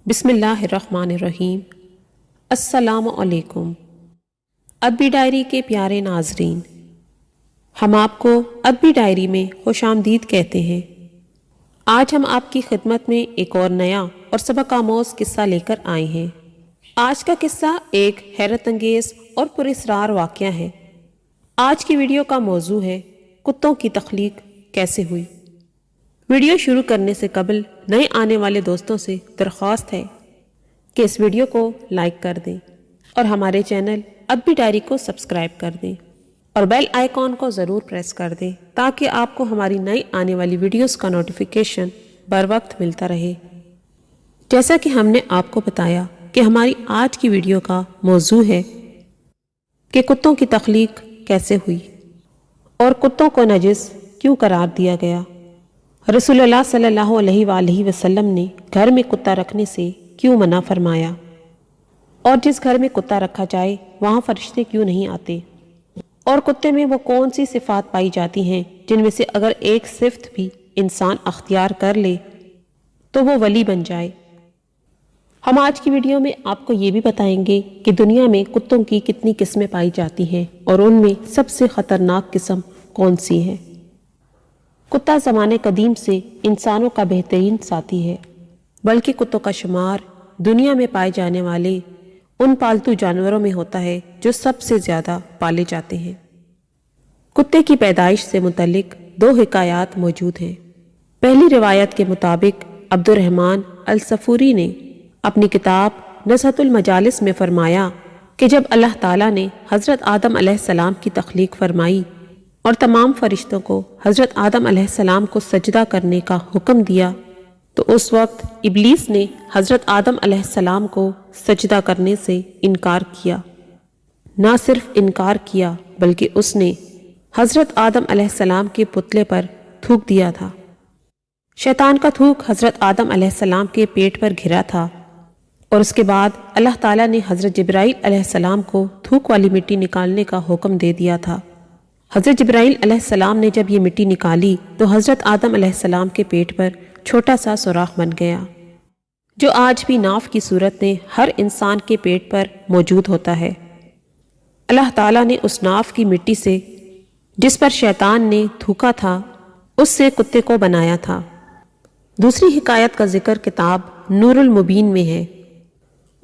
بسم اللہ الرحمن الرحیم۔ السلام علیکم ادبی ڈائری کے پیارے ناظرین، ہم آپ کو ادبی ڈائری میں خوش آمدید کہتے ہیں۔ آج ہم آپ کی خدمت میں ایک اور نیا اور سبق آموز قصہ لے کر آئے ہیں۔ آج کا قصہ ایک حیرت انگیز اور پراسرار واقعہ ہے۔ آج کی ویڈیو کا موضوع ہے کتوں کی تخلیق کیسے ہوئی۔ ویڈیو شروع کرنے سے قبل نئے آنے والے دوستوں سے درخواست ہے کہ اس ویڈیو کو لائک کر دیں اور ہمارے چینل ادبی ڈائری کو سبسکرائب کر دیں اور بیل آئیکن کو ضرور پریس کر دیں تاکہ آپ کو ہماری نئی آنے والی ویڈیوز کا نوٹیفیکیشن بر وقت ملتا رہے۔ جیسا کہ ہم نے آپ کو بتایا کہ ہماری آج کی ویڈیو کا موضوع ہے کہ کتوں کی تخلیق کیسے ہوئی اور کتوں کو نجس کیوں قرار دیا گیا۔ رسول اللہ صلی اللہ علیہ وآلہ وسلم نے گھر میں کتا رکھنے سے کیوں منع فرمایا، اور جس گھر میں کتا رکھا جائے وہاں فرشتے کیوں نہیں آتے، اور کتے میں وہ کون سی صفات پائی جاتی ہیں جن میں سے اگر ایک صفت بھی انسان اختیار کر لے تو وہ ولی بن جائے۔ ہم آج کی ویڈیو میں آپ کو یہ بھی بتائیں گے کہ دنیا میں کتوں کی کتنی قسمیں پائی جاتی ہیں اور ان میں سب سے خطرناک قسم کون سی ہے۔ کتا زمانے قدیم سے انسانوں کا بہترین ساتھی ہے، بلکہ کتوں کا شمار دنیا میں پائے جانے والے ان پالتو جانوروں میں ہوتا ہے جو سب سے زیادہ پالے جاتے ہیں۔ کتے کی پیدائش سے متعلق دو حکایات موجود ہیں۔ پہلی روایت کے مطابق عبد الرحمن الصفوری نے اپنی کتاب نزہۃ المجالس میں فرمایا کہ جب اللہ تعالیٰ نے حضرت آدم علیہ السلام کی تخلیق فرمائی اور تمام فرشتوں کو حضرت آدم علیہ السلام کو سجدہ کرنے کا حکم دیا تو اس وقت ابلیس نے حضرت آدم علیہ السلام کو سجدہ کرنے سے انکار کیا۔ نہ صرف انکار کیا بلکہ اس نے حضرت آدم علیہ السلام کے پتلے پر تھوک دیا تھا۔ شیطان کا تھوک حضرت آدم علیہ السلام کے پیٹ پر گھرا تھا اور اس کے بعد اللہ تعالیٰ نے حضرت جبرائیل علیہ السلام کو تھوک والی مٹی نکالنے کا حکم دے دیا تھا۔ حضرت جبرائیل علیہ السلام نے جب یہ مٹی نکالی تو حضرت آدم علیہ السلام کے پیٹ پر چھوٹا سا سوراخ بن گیا، جو آج بھی ناف کی صورت میں ہر انسان کے پیٹ پر موجود ہوتا ہے۔ اللہ تعالیٰ نے اس ناف کی مٹی سے جس پر شیطان نے تھوکا تھا اس سے کتے کو بنایا تھا۔ دوسری حکایت کا ذکر کتاب نور المبین میں ہے،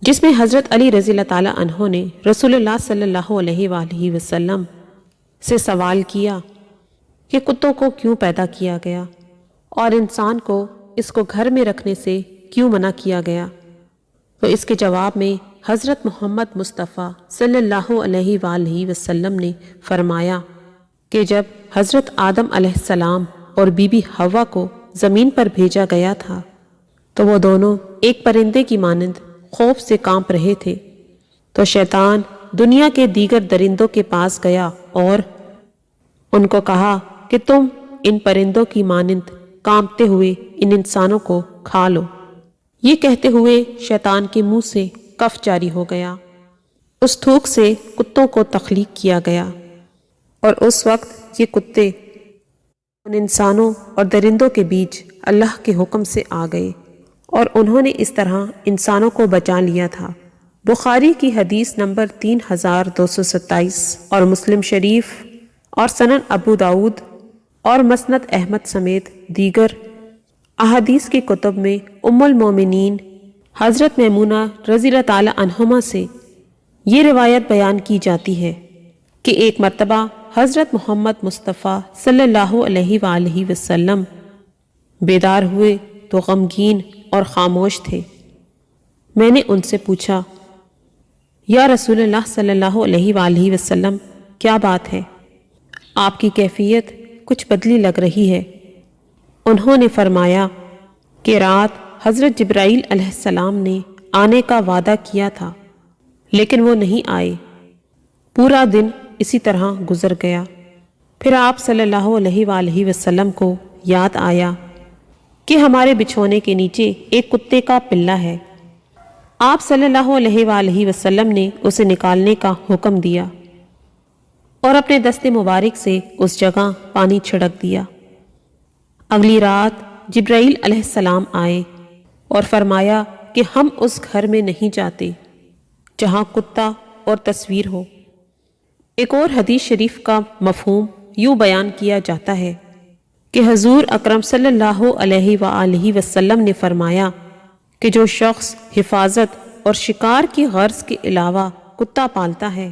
جس میں حضرت علی رضی اللہ تعالیٰ عنہ نے رسول اللہ صلی اللہ علیہ وآلہ وسلم سے سوال کیا کہ کتوں کو کیوں پیدا کیا گیا اور انسان کو اس کو گھر میں رکھنے سے کیوں منع کیا گیا۔ تو اس کے جواب میں حضرت محمد مصطفیٰ صلی اللہ علیہ وآلہ وسلم نے فرمایا کہ جب حضرت آدم علیہ السلام اور بی بی حوا کو زمین پر بھیجا گیا تھا تو وہ دونوں ایک پرندے کی مانند خوف سے کانپ رہے تھے، تو شیطان دنیا کے دیگر درندوں کے پاس گیا اور ان کو کہا کہ تم ان پرندوں کی مانند کانپتے ہوئے ان انسانوں کو کھا لو۔ یہ کہتے ہوئے شیطان کے منہ سے کف جاری ہو گیا۔ اس تھوک سے کتوں کو تخلیق کیا گیا اور اس وقت یہ کتے ان انسانوں اور درندوں کے بیچ اللہ کے حکم سے آ گئے اور انہوں نے اس طرح انسانوں کو بچا لیا تھا۔ بخاری کی حدیث نمبر 3227 اور مسلم شریف اور سنن ابو داود اور مسند احمد سمیت دیگر احادیث کی کتب میں ام المومنین حضرت میمونہ رضی اللہ تعالی عنہما سے یہ روایت بیان کی جاتی ہے کہ ایک مرتبہ حضرت محمد مصطفیٰ صلی اللہ علیہ وآلہ وسلم بیدار ہوئے تو غمگین اور خاموش تھے۔ میں نے ان سے پوچھا، یا رسول اللہ صلی اللہ علیہ وآلہ وسلم کیا بات ہے؟ آپ کی کیفیت کچھ بدلی لگ رہی ہے۔ انہوں نے فرمایا کہ رات حضرت جبرائیل علیہ السلام نے آنے کا وعدہ کیا تھا لیکن وہ نہیں آئے۔ پورا دن اسی طرح گزر گیا۔ پھر آپ صلی اللہ علیہ وآلہ وسلم کو یاد آیا کہ ہمارے بچھونے کے نیچے ایک کتے کا پلہ ہے۔ آپ صلی اللہ علیہ وآلہ وسلم نے اسے نکالنے کا حکم دیا اور اپنے دست مبارک سے اس جگہ پانی چھڑک دیا۔ اگلی رات جبرائیل علیہ السلام آئے اور فرمایا کہ ہم اس گھر میں نہیں جاتے جہاں کتا اور تصویر ہو۔ ایک اور حدیث شریف کا مفہوم یوں بیان کیا جاتا ہے کہ حضور اکرم صلی اللہ علیہ وآلہ وسلم نے فرمایا کہ جو شخص حفاظت اور شکار کی غرض کے علاوہ کتا پالتا ہے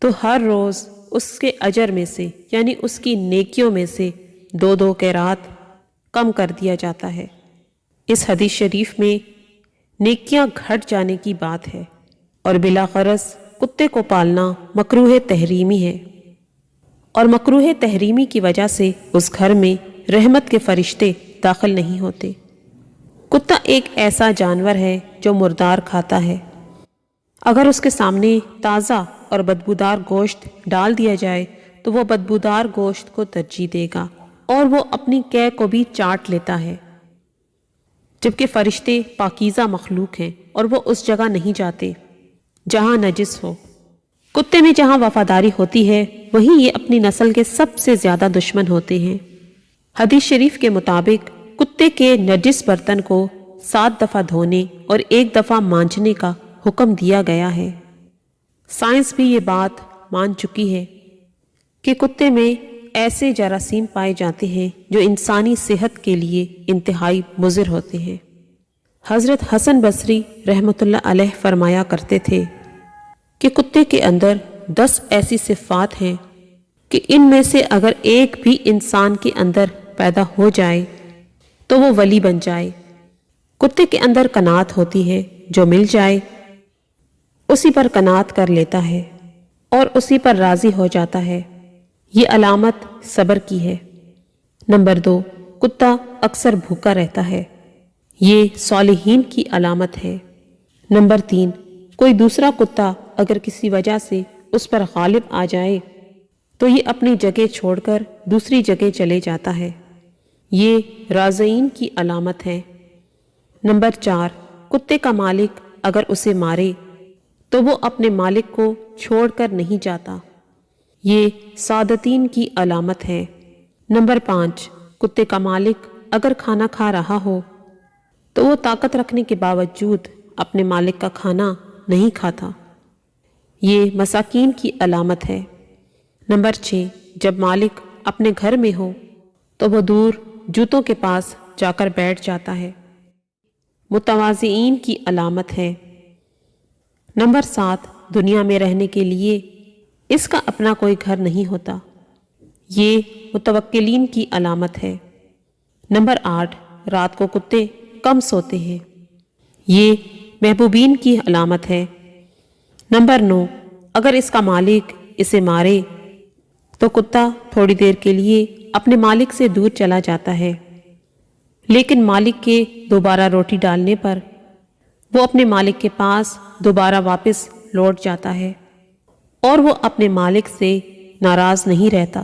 تو ہر روز اس کے اجر میں سے یعنی اس کی نیکیوں میں سے 2 قیرات کم کر دیا جاتا ہے۔ اس حدیث شریف میں نیکیاں گھٹ جانے کی بات ہے اور بلا غرض کتے کو پالنا مکروہ تحریمی ہے، اور مکروہ تحریمی کی وجہ سے اس گھر میں رحمت کے فرشتے داخل نہیں ہوتے۔ کتا ایک ایسا جانور ہے جو مردار کھاتا ہے۔ اگر اس کے سامنے تازہ اور بدبودار گوشت ڈال دیا جائے تو وہ بدبودار گوشت کو ترجیح دے گا اور وہ اپنی قے کو بھی چاٹ لیتا ہے، جبکہ فرشتے پاکیزہ مخلوق ہیں اور وہ اس جگہ نہیں جاتے جہاں نجس ہو۔ کتے میں جہاں وفاداری ہوتی ہے وہیں یہ اپنی نسل کے سب سے زیادہ دشمن ہوتے ہیں۔ حدیث شریف کے مطابق کتے کے نجس برتن کو 7 دفعہ دھونے اور 1 دفعہ مانجنے کا حکم دیا گیا ہے۔ سائنس بھی یہ بات مان چکی ہے کہ کتے میں ایسے جراثیم پائے جاتے ہیں جو انسانی صحت کے لیے انتہائی مضر ہوتے ہیں۔ حضرت حسن بصری رحمۃ اللہ علیہ فرمایا کرتے تھے کہ کتے کے اندر 10 ایسی صفات ہیں کہ ان میں سے اگر ایک بھی انسان کے اندر پیدا ہو جائے تو وہ ولی بن جائے۔ کتے کے اندر قناعت ہوتی ہے، جو مل جائے اسی پر قناعت کر لیتا ہے اور اسی پر راضی ہو جاتا ہے۔ یہ علامت صبر کی ہے۔ نمبر 2، کتا اکثر بھوکا رہتا ہے، یہ صالحین کی علامت ہے۔ نمبر 3، کوئی دوسرا کتا اگر کسی وجہ سے اس پر غالب آ جائے تو یہ اپنی جگہ چھوڑ کر دوسری جگہ چلے جاتا ہے، یہ رازئین کی علامت ہے۔ نمبر 4، کتے کا مالک اگر اسے مارے تو وہ اپنے مالک کو چھوڑ کر نہیں جاتا، یہ سعادتین کی علامت ہے۔ نمبر 5، کتے کا مالک اگر کھانا کھا رہا ہو تو وہ طاقت رکھنے کے باوجود اپنے مالک کا کھانا نہیں کھاتا، یہ مساکین کی علامت ہے۔ نمبر 6، جب مالک اپنے گھر میں ہو تو وہ دور جوتوں کے پاس جا کر بیٹھ جاتا ہے، متواضعین کی علامت ہے۔ نمبر 7، دنیا میں رہنے کے لیے اس کا اپنا کوئی گھر نہیں ہوتا، یہ متوکلین کی علامت ہے۔ نمبر 8، رات کو کتے کم سوتے ہیں، یہ محبوبین کی علامت ہے۔ نمبر 9، اگر اس کا مالک اسے مارے تو کتا تھوڑی دیر کے لیے اپنے مالک سے دور چلا جاتا ہے، لیکن مالک کے دوبارہ روٹی ڈالنے پر وہ اپنے مالک کے پاس دوبارہ واپس لوٹ جاتا ہے اور وہ اپنے مالک سے ناراض نہیں رہتا،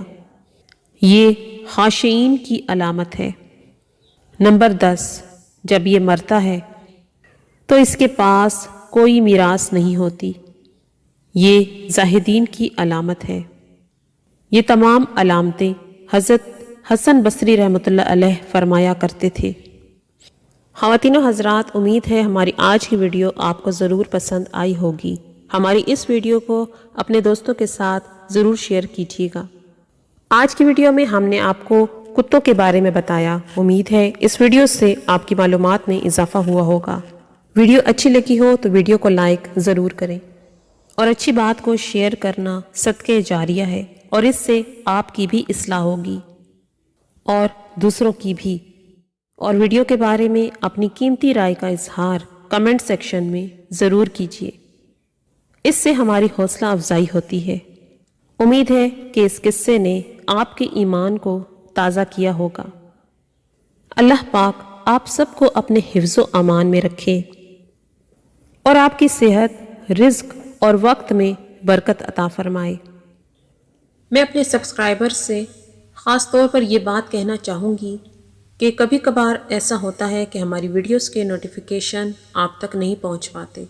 یہ خاشعین کی علامت ہے۔ نمبر 10، جب یہ مرتا ہے تو اس کے پاس کوئی میراث نہیں ہوتی، یہ زاہدین کی علامت ہے۔ یہ تمام علامتیں حضرت حسن بصری رحمۃ اللہ علیہ فرمایا کرتے تھے۔ خواتین و حضرات، امید ہے ہماری آج کی ویڈیو آپ کو ضرور پسند آئی ہوگی۔ ہماری اس ویڈیو کو اپنے دوستوں کے ساتھ ضرور شیئر کیجیے گا۔ آج کی ویڈیو میں ہم نے آپ کو کتوں کے بارے میں بتایا۔ امید ہے اس ویڈیو سے آپ کی معلومات میں اضافہ ہوا ہوگا۔ ویڈیو اچھی لگی ہو تو ویڈیو کو لائک ضرور کریں، اور اچھی بات کو شیئر کرنا صدقہ جاریہ ہے، اور اس سے آپ کی بھی اصلاح ہوگی اور دوسروں کی بھی۔ اور ویڈیو کے بارے میں اپنی قیمتی رائے کا اظہار کمنٹ سیکشن میں ضرور کیجیے، اس سے ہماری حوصلہ افزائی ہوتی ہے۔ امید ہے کہ اس قصے نے آپ کے ایمان کو تازہ کیا ہوگا۔ اللہ پاک آپ سب کو اپنے حفظ و امان میں رکھے اور آپ کی صحت، رزق اور وقت میں برکت عطا فرمائے۔ میں اپنے سبسکرائبر سے خاص طور پر یہ بات کہنا چاہوں گی کہ کبھی کبھار ایسا ہوتا ہے کہ ہماری ویڈیوز کے نوٹیفیکیشن آپ تک نہیں پہنچ پاتے۔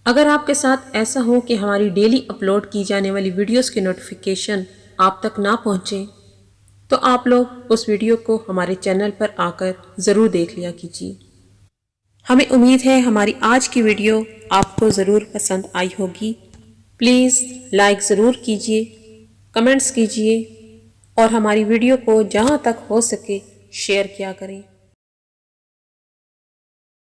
اگر آپ کے ساتھ ایسا ہو کہ ہماری ڈیلی اپلوڈ کی جانے والی ویڈیوز کے نوٹیفیکیشن آپ تک نہ پہنچیں تو آپ لوگ اس ویڈیو کو ہمارے چینل پر آ کر ضرور دیکھ لیا کیجیے۔ ہمیں امید ہے ہماری آج کی ویڈیو آپ کو ضرور پسند آئی ہوگی۔ پلیز لائک ضرور کیجیے، کمنٹس کیجیے اور ہماری ویڈیو کو جہاں تک ہو سکے شیئر کیا کریں۔